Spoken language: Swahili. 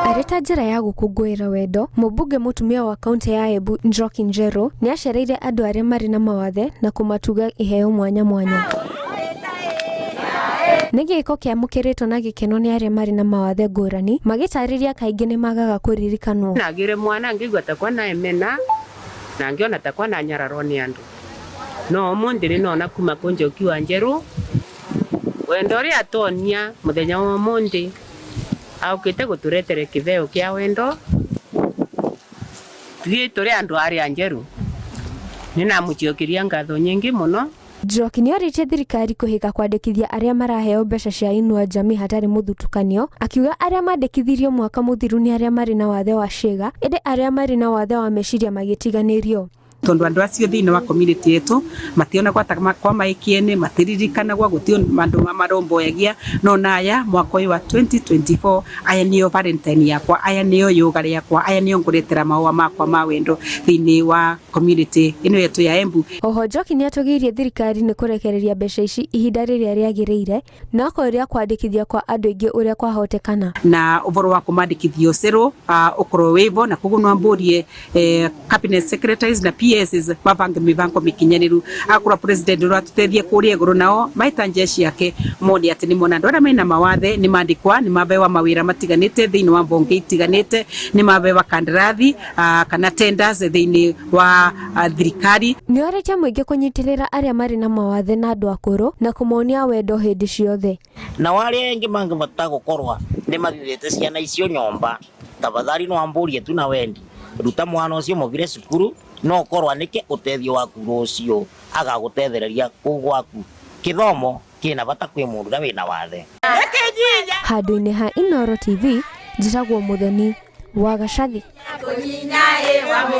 Areta njĩra ya gũkũngũĩra wendo, mũmbunge mũtumia wa kaunti ya Embu Njoki Njeru nĩ acereire andũ arĩa marĩ na mawathe na kũmatuga iheo mwanya mwanya. Nĩ gĩko kĩamũkĩrĩtwo na gĩkeno nĩ arĩa marĩ na mawathe ngũrani, magĩtarĩria kaingĩ nĩ magaga kũririkanwo. Nagire mwana ngigwa takwa na emena na ngiona takwa na nyararo nĩ andũ. No mũndĩ nĩ nona kuma Njoki wa Njeru wendo ũrĩa atonia mũthenya wa mũndĩ aukite guturetere kitheo kia wendo tũthiĩ tũrĩ andũ arĩa Njeru ninamuciokiria ngatho nyingi muno. Njoki nĩ orĩtie thirikari kũhĩka kwandĩkithia arĩa maraheo mbeca cia Inua Jamii hatarĩ mũthutũkanio, akiuga arĩa mandĩkithirio mwaka mũthiru nĩ arĩa marĩ na wathe wa ciĩga, ĩndĩ arĩa marĩ na wathe wa meciria magĩtiganĩrio. Tondu andu acio thiini wa community yetu mationa kwa maikiene matirikanagwa gutio mandu maromboyagia no naya mwaka wa 2024 aya niyo Valentine yakwa, aya niyo yoga yakwa, aya niyo nguretera maua makwa ma wendo thiini wa community ino yetu ya Embu. Oho Njoki nĩ atugirie thirikari nĩ kũrekereria mbeca ici ihinda rĩrĩa rĩagĩrĩire na kũrĩa kwandĩkithia kwa andũ aingĩ ũrĩa kwahotekana na ũboro wa kũmandĩkithio cero ũkorwo wĩvo na kugunwa mbũrie cabinet secretaries na PSs mabange mibango mikinyaniru akura president uratutethia kuria iguru nao maita njeshi yake moni ati ni mona ndora maina mawathe ni mandikwa ni mabewa mawira matiganite thiini wa mbonge itiganite ni mabewa kandarathi kana tenders thiini wa thirikari. Ni oretia muingi kunyitirira aria mari na mawathe na andu akuru na kumonia wendo hindi ciothe na wale engi mangivota gukorwa ni mathithite ciana icio nyomba tafadhali no amburie tu na wendi ruta mwana ucio muvire cukuru no korwa nike utethio waku rucio agagutethereria kugwaku kithomo kina bata kwi mundu na wina wathe. Handũ-inĩ ha Inooro TV njĩtagwo Muthoni wa Gacathi.